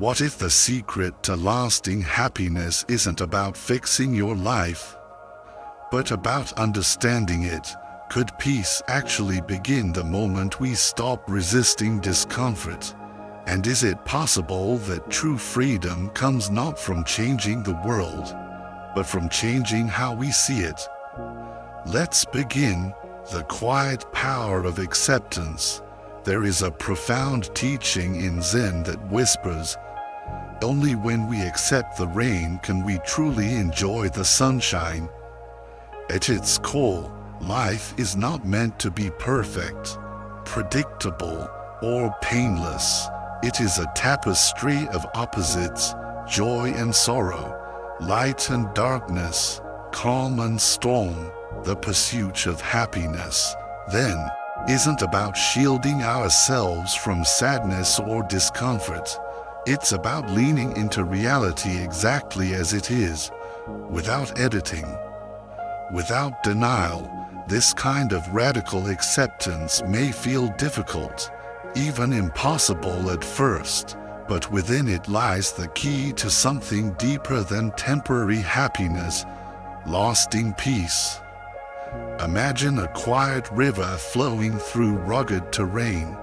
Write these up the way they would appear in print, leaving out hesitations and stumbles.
What if the secret to lasting happiness isn't about fixing your life, but about understanding it? Could peace actually begin the moment we stop resisting discomfort? And is it possible that true freedom comes not from changing the world, but from changing how we see it? Let's begin. The quiet power of acceptance. There is a profound teaching in Zen that whispers, "Only when we accept the rain can we truly enjoy the sunshine." At its core, life is not meant to be perfect, predictable, or painless. It is a tapestry of opposites, joy and sorrow, light and darkness, calm and storm. The pursuit of happiness, then, isn't about shielding ourselves from sadness or discomfort. It's about leaning into reality exactly as it is, without editing, without denial. This kind of radical acceptance may feel difficult, even impossible at first, but within it lies the key to something deeper than temporary happiness, lasting peace. Imagine a quiet river flowing through rugged terrain.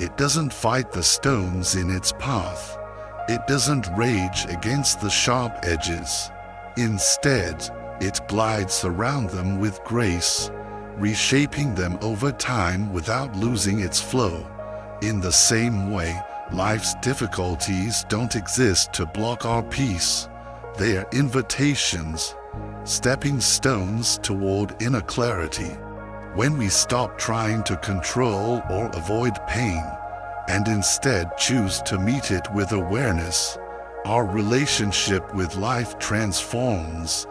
It doesn't fight the stones in its path. It doesn't rage against the sharp edges. Instead, it glides around them with grace, reshaping them over time without losing its flow. In the same way, life's difficulties don't exist to block our peace. They are invitations, stepping stones toward inner clarity. When we stop trying to control or avoid pain, and instead choose to meet it with awareness, our relationship with life transforms.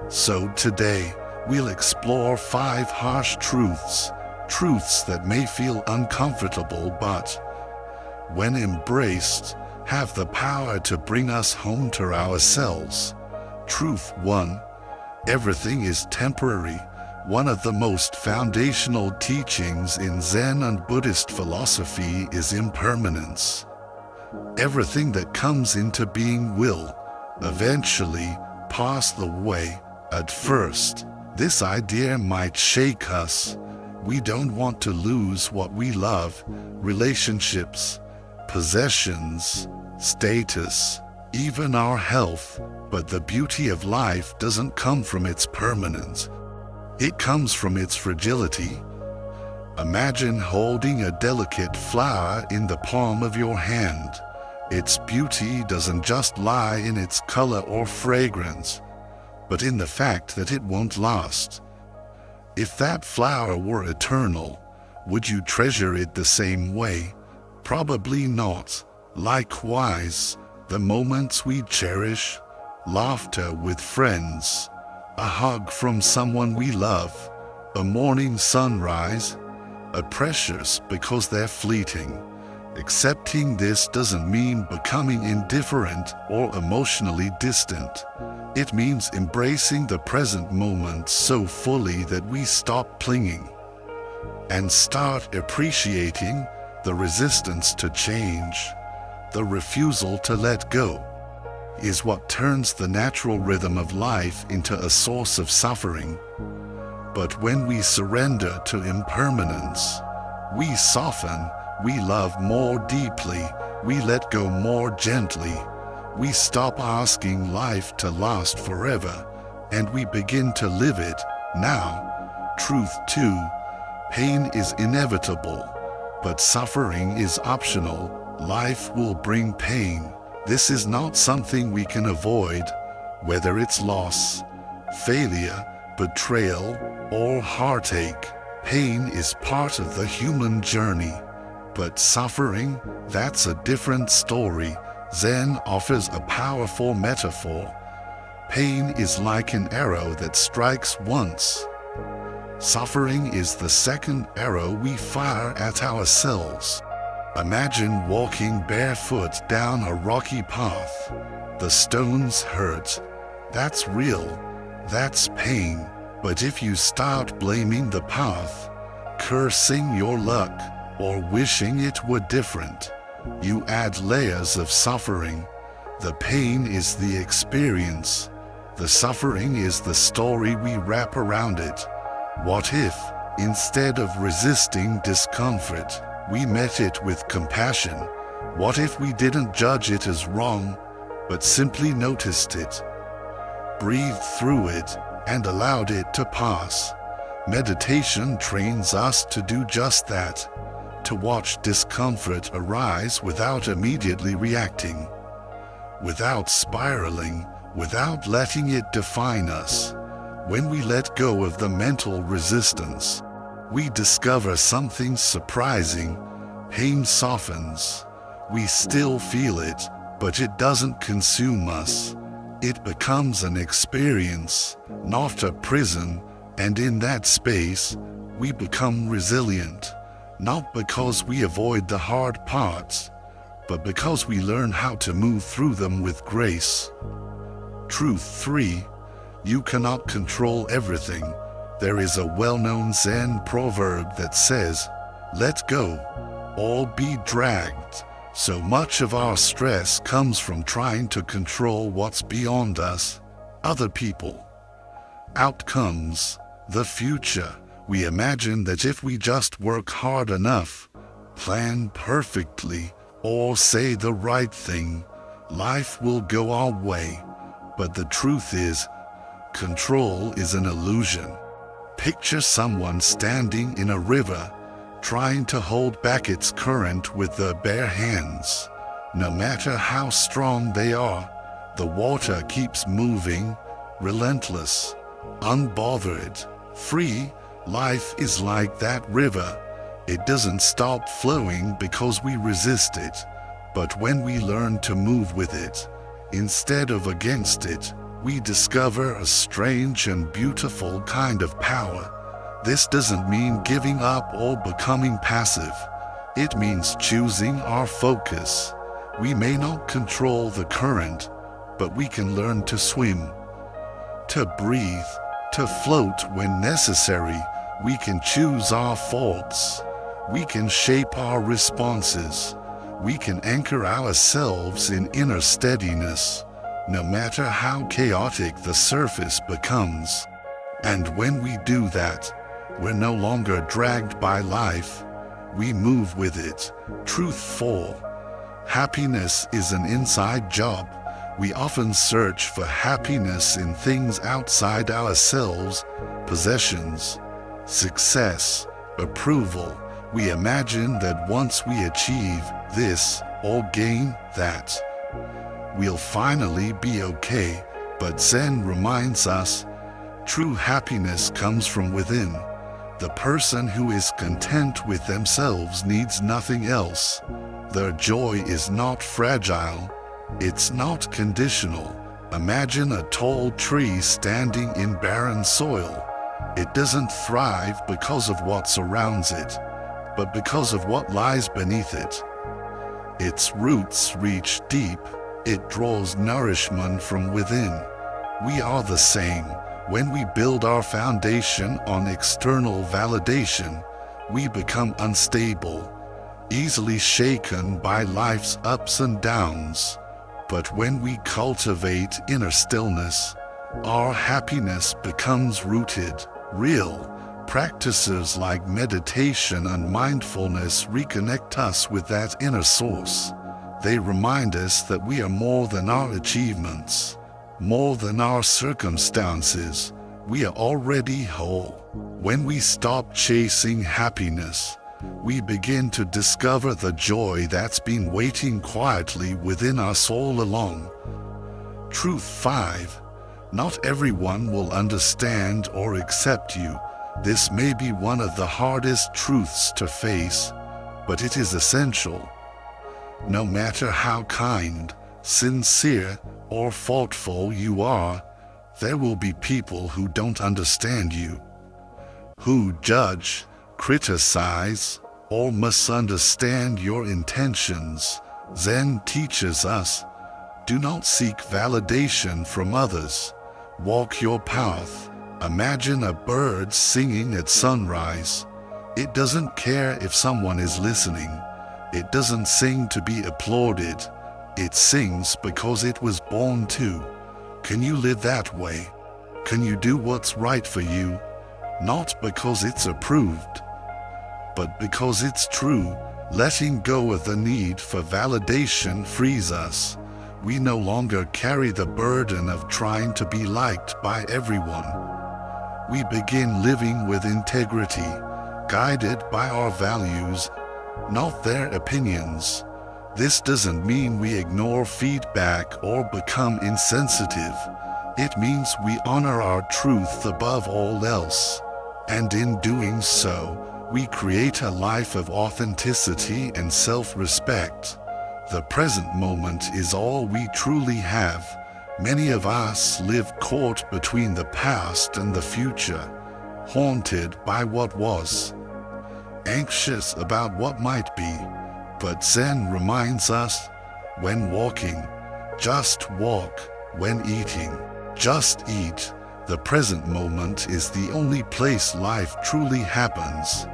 So today, we'll explore 5 harsh truths that may feel uncomfortable but, when embraced, have the power to bring us home to ourselves. Truth 1. Everything is temporary. One of the most foundational teachings in Zen and Buddhist philosophy is impermanence. Everything that comes into being will, eventually, pass away. At first, this idea might shake us. We don't want to lose what we love, relationships, possessions, status, even our health. But the beauty of life doesn't come from its permanence. It comes from its fragility. Imagine holding a delicate flower in the palm of your hand. Its beauty doesn't just lie in its color or fragrance, but in the fact that it won't last. If that flower were eternal, would you treasure it the same way? Probably not. Likewise, the moments we cherish, laughter with friends, a hug from someone we love, a morning sunrise, are precious because they're fleeting. Accepting this doesn't mean becoming indifferent or emotionally distant. It means embracing the present moment so fully that we stop clinging and start appreciating. The resistance to change, the refusal to let go, is what turns the natural rhythm of life into a source of suffering. But when we surrender to impermanence, we soften, we love more deeply, we let go more gently, we stop asking life to last forever, and we begin to live it now. Truth 2. Pain is inevitable, but suffering is optional. Life will bring pain. This is not something we can avoid, whether it's loss, failure, betrayal, or heartache. Pain is part of the human journey. But suffering, that's a different story. Zen offers a powerful metaphor. Pain is like an arrow that strikes once. Suffering is the second arrow we fire at ourselves. Imagine walking barefoot down a rocky path. The stones hurt. That's real. That's pain. But if you start blaming the path, cursing your luck, or wishing it were different, You add layers of suffering. The pain is the experience. The suffering is the story we wrap around it. What if, instead of resisting discomfort, we met it with compassion? What if we didn't judge it as wrong, but simply noticed it, breathed through it, and allowed it to pass? Meditation trains us to do just that, to watch discomfort arise without immediately reacting, without spiraling, without letting it define us. When we let go of the mental resistance, we discover something surprising. Pain softens. We still feel it, but it doesn't consume us. It becomes an experience, not a prison, and in that space, we become resilient, not because we avoid the hard parts, but because we learn how to move through them with grace. Truth 3. You cannot control everything. There is a well-known Zen proverb that says, "Let go, or be dragged." So much of our stress comes from trying to control what's beyond us, other people, outcomes, the future. We imagine that if we just work hard enough, plan perfectly, or say the right thing, life will go our way. But the truth is, control is an illusion. Picture someone standing in a river, trying to hold back its current with their bare hands. No matter how strong they are, the water keeps moving, relentless, unbothered, free. Life is like that river. It doesn't stop flowing because we resist it, but when we learn to move with it, instead of against it, we discover a strange and beautiful kind of power. This doesn't mean giving up or becoming passive. It means choosing our focus. We may not control the current, but we can learn to swim, to breathe, to float when necessary. We can choose our thoughts. We can shape our responses. We can anchor ourselves in inner steadiness, no matter how chaotic the surface becomes. And when we do that, we're no longer dragged by life. We move with it. Truth 4. Happiness is an inside job. We often search for happiness in things outside ourselves, possessions, success, approval. We imagine that once we achieve this or gain that, we'll finally be okay. But Zen reminds us, true happiness comes from within. The person who is content with themselves needs nothing else. Their joy is not fragile. It's not conditional. Imagine a tall tree standing in barren soil. It doesn't thrive because of what surrounds it, but because of what lies beneath it. Its roots reach deep. It draws nourishment from within. We are the same. When we build our foundation on external validation, we become unstable, easily shaken by life's ups and downs. But when we cultivate inner stillness, our happiness becomes rooted, real. Practices like meditation and mindfulness reconnect us with that inner source. They remind us that we are more than our achievements, more than our circumstances. We are already whole. When we stop chasing happiness, we begin to discover the joy that's been waiting quietly within us all along. Truth 5. Not everyone will understand or accept you. This may be one of the hardest truths to face, but it is essential. No matter how kind, sincere, or thoughtful you are, there will be people who don't understand you, who judge, criticize, or misunderstand your intentions. Zen teaches us, do not seek validation from others. Walk your path. Imagine a bird singing at sunrise. It doesn't care if someone is listening. It doesn't sing to be applauded. It sings because it was born to. Can you live that way? Can you do what's right for you? Not because it's approved, but because it's true. Letting go of the need for validation frees us. We no longer carry the burden of trying to be liked by everyone. We begin living with integrity, guided by our values, not their opinions. This doesn't mean we ignore feedback or become insensitive. It means we honor our truth above all else. And in doing so, we create a life of authenticity and self-respect. The present moment is all we truly have. Many of us live caught between the past and the future, haunted by what was, anxious about what might be. But Zen reminds us, when walking, just walk. When eating, just eat. The present moment is the only place life truly happens.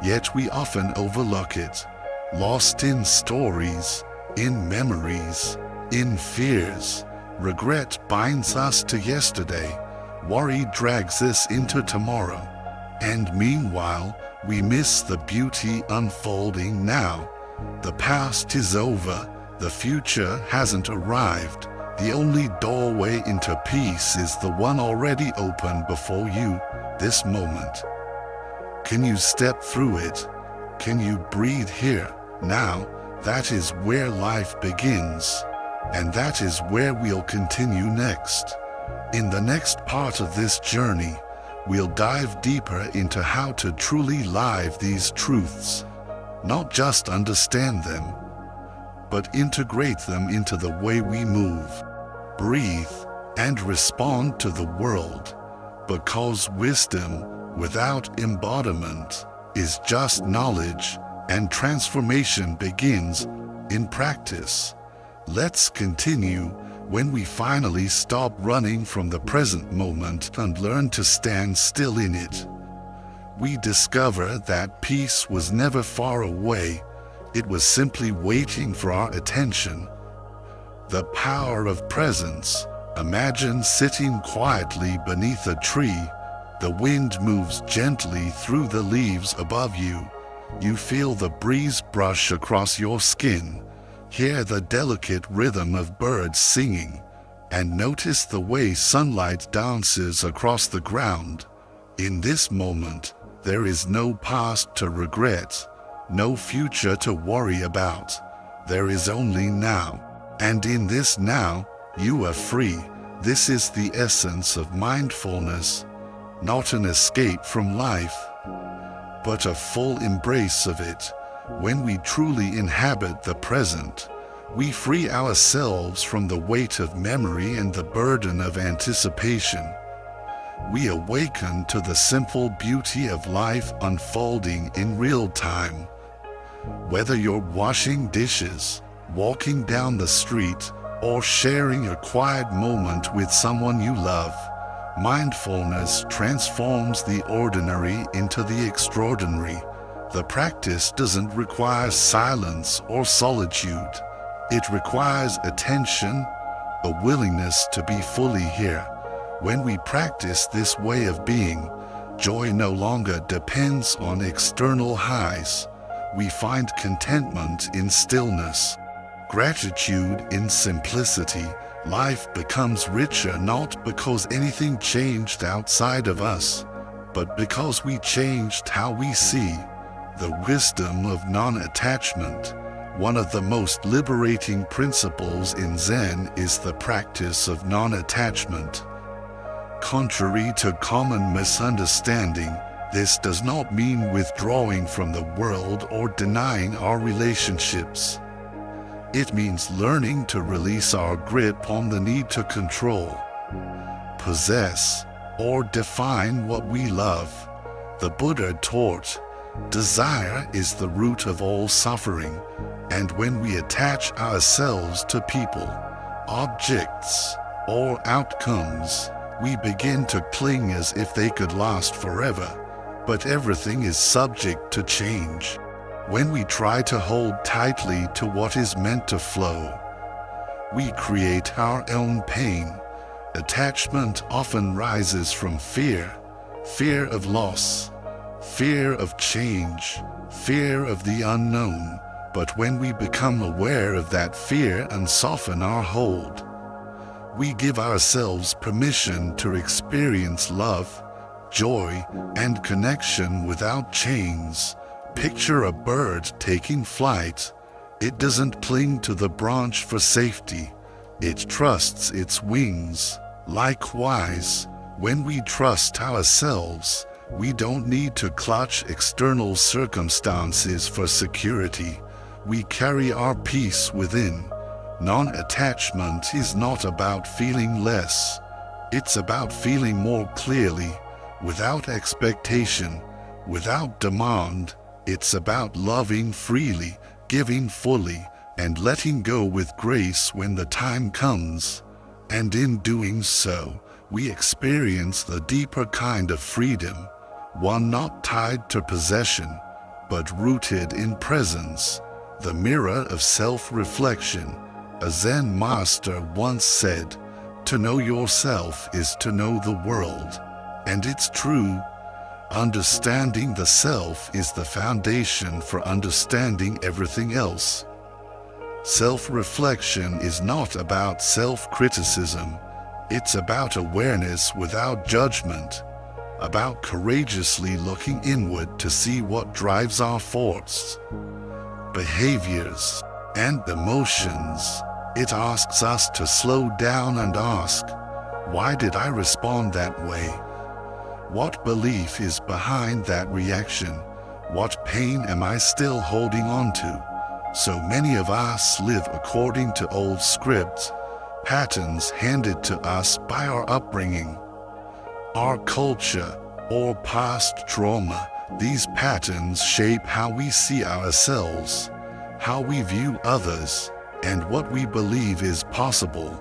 Yet we often overlook it, lost in stories, in memories, in fears. Regret binds us to yesterday. Worry drags us into tomorrow. And meanwhile, we miss the beauty unfolding now. The past is over. The future hasn't arrived. The only doorway into peace is the one already open before you, this moment. Can you step through it? Can you breathe here, now? That is where life begins. And that is where we'll continue next. In the next part of this journey, we'll dive deeper into how to truly live these truths. Not just understand them, but integrate them into the way we move, breathe, and respond to the world. Because wisdom without embodiment is just knowledge, and transformation begins in practice. Let's continue when we finally stop running from the present moment and learn to stand still in it. We discover that peace was never far away. It was simply waiting for our attention. The power of presence. Imagine sitting quietly beneath a tree. The wind moves gently through the leaves above you. You feel the breeze brush across your skin. Hear the delicate rhythm of birds singing, and notice the way sunlight dances across the ground. In this moment, there is no past to regret, no future to worry about. There is only now. And in this now, you are free. This is the essence of mindfulness, not an escape from life, but a full embrace of it. When we truly inhabit the present, we free ourselves from the weight of memory and the burden of anticipation. We awaken to the simple beauty of life unfolding in real time. Whether you're washing dishes, walking down the street, or sharing a quiet moment with someone you love, mindfulness transforms the ordinary into the extraordinary. The practice doesn't require silence or solitude. It requires attention, a willingness to be fully here. When we practice this way of being, joy no longer depends on external highs. We find contentment in stillness, gratitude in simplicity. Life becomes richer not because anything changed outside of us, but because we changed how we see. The wisdom of non-attachment. One of the most liberating principles in Zen is the practice of non-attachment. Contrary to common misunderstanding, this does not mean withdrawing from the world or denying our relationships. It means learning to release our grip on the need to control, possess, or define what we love. The Buddha taught, desire is the root of all suffering, and when we attach ourselves to people, objects, or outcomes, we begin to cling as if they could last forever. But everything is subject to change. When we try to hold tightly to what is meant to flow, we create our own pain. Attachment often rises from fear, fear of loss, fear of change, fear of the unknown. But when we become aware of that fear and soften our hold, we give ourselves permission to experience love, joy, and connection without chains. Picture a bird taking flight. It doesn't cling to the branch for safety. It trusts its wings. Likewise, when we trust ourselves, we don't need to clutch external circumstances for security. We carry our peace within. Non-attachment is not about feeling less. It's about feeling more clearly, without expectation, without demand. It's about loving freely, giving fully, and letting go with grace when the time comes. And in doing so, we experience the deeper kind of freedom, one not tied to possession, but rooted in presence, the mirror of self-reflection. A Zen master once said, "To know yourself is to know the world." And it's true. Understanding the self is the foundation for understanding everything else. Self-reflection is not about self-criticism. It's about awareness without judgment, about courageously looking inward to see what drives our thoughts, behaviors, and emotions. It asks us to slow down and ask, why did I respond that way? What belief is behind that reaction? What pain am I still holding on to? So many of us live according to old scripts, patterns handed to us by our upbringing, our culture, or past trauma. These patterns shape how we see ourselves, how we view others, and what we believe is possible.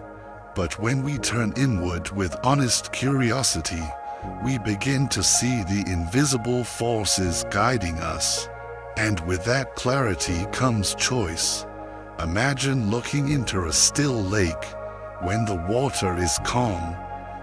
But when we turn inward with honest curiosity, we begin to see the invisible forces guiding us. And with that clarity comes choice. Imagine looking into a still lake. When the water is calm,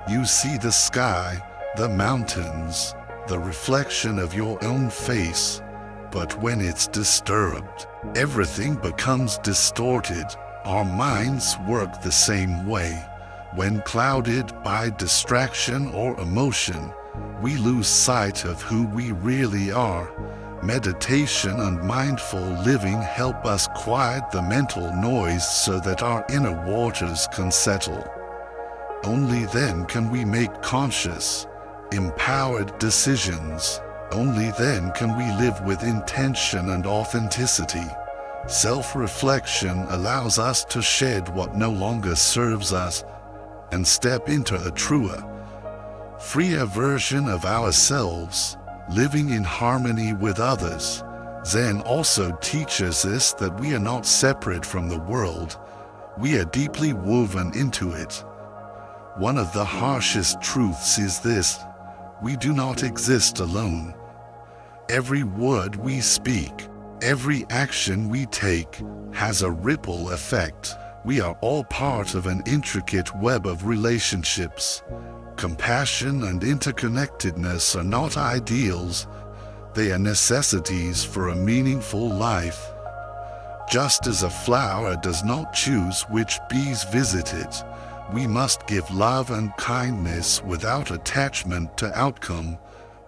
you see the sky, the mountains, the reflection of your own face. But when it's disturbed, everything becomes distorted. Our minds work the same way. When clouded by distraction or emotion, we lose sight of who we really are. Meditation and mindful living help us quiet the mental noise so that our inner waters can settle. Only then can we make conscious, empowered decisions. Only then can we live with intention and authenticity. Self-reflection allows us to shed what no longer serves us and step into a truer, freer version of ourselves, living in harmony with others. Zen also teaches us that we are not separate from the world. We are deeply woven into it. One of the harshest truths is this: we do not exist alone. Every word we speak, every action we take, has a ripple effect. We are all part of an intricate web of relationships. Compassion and interconnectedness are not ideals. They are necessities for a meaningful life. Just as a flower does not choose which bees visit it, we must give love and kindness without attachment to outcome.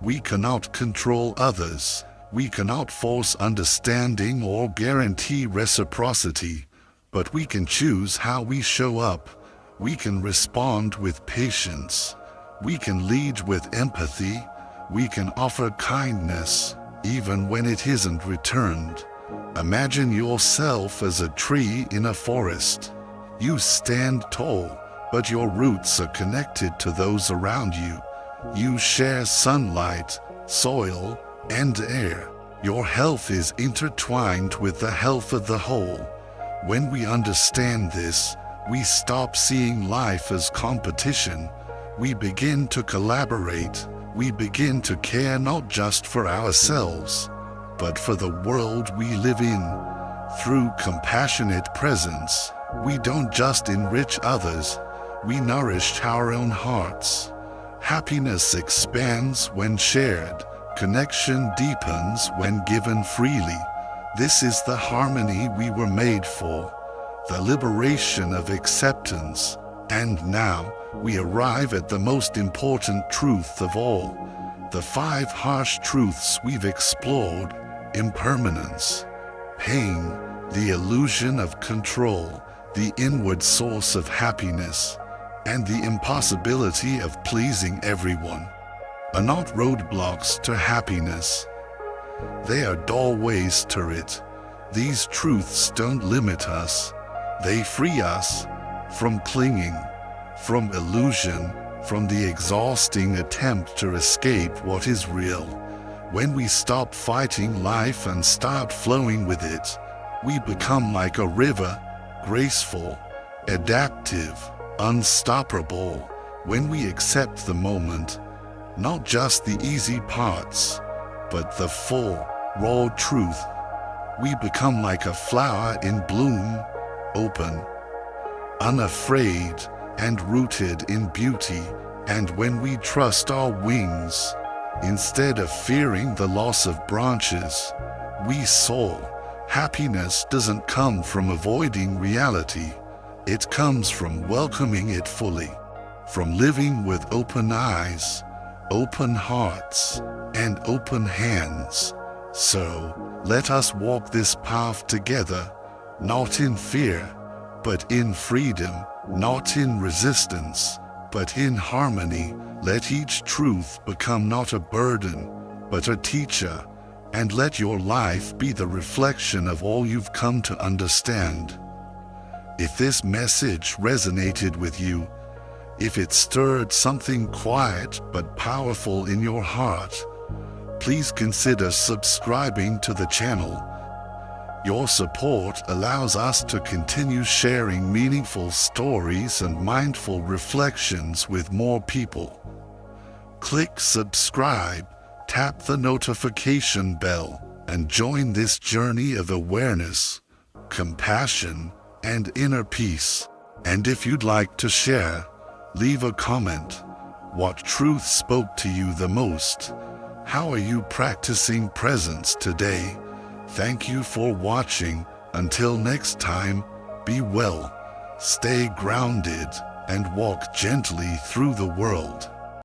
We cannot control others. We cannot force understanding or guarantee reciprocity, but we can choose how we show up. We can respond with patience. We can lead with empathy. We can offer kindness, even when it isn't returned. Imagine yourself as a tree in a forest. You stand tall, but your roots are connected to those around you. You share sunlight, soil, and air. Your health is intertwined with the health of the whole. When we understand this, we stop seeing life as competition. We begin to collaborate. We begin to care not just for ourselves, but for the world we live in. Through compassionate presence, we don't just enrich others, we nourish our own hearts. Happiness expands when shared. Connection deepens when given freely. This is the harmony we were made for, the liberation of acceptance. And now, we arrive at the most important truth of all, the 5 harsh truths we've explored: impermanence, pain, the illusion of control, the inward source of happiness, and the impossibility of pleasing everyone are not roadblocks to happiness. They are doorways to it. These truths don't limit us. They free us from clinging, from illusion, from the exhausting attempt to escape what is real. When we stop fighting life and start flowing with it, we become like a river, graceful, adaptive, unstoppable. When we accept the moment, not just the easy parts, but the full, raw truth, we become like a flower in bloom, open, unafraid, and rooted in beauty. And when we trust our wings, instead of fearing the loss of branches, we soar. Happiness doesn't come from avoiding reality. It comes from welcoming it fully, from living with open eyes, open hearts, and open hands. So, let us walk this path together, not in fear, but in freedom, not in resistance, but in harmony. Let each truth become not a burden, but a teacher, and let your life be the reflection of all you've come to understand. If this message resonated with you, if it stirred something quiet but powerful in your heart, please consider subscribing to the channel. Your support allows us to continue sharing meaningful stories and mindful reflections with more people. Click subscribe, tap the notification bell, and join this journey of awareness, compassion, and inner peace. And if you'd like to share, leave a comment. What truth spoke to you the most? How are you practicing presence today? Thank you for watching. Until next time, be well, stay grounded, and walk gently through the world.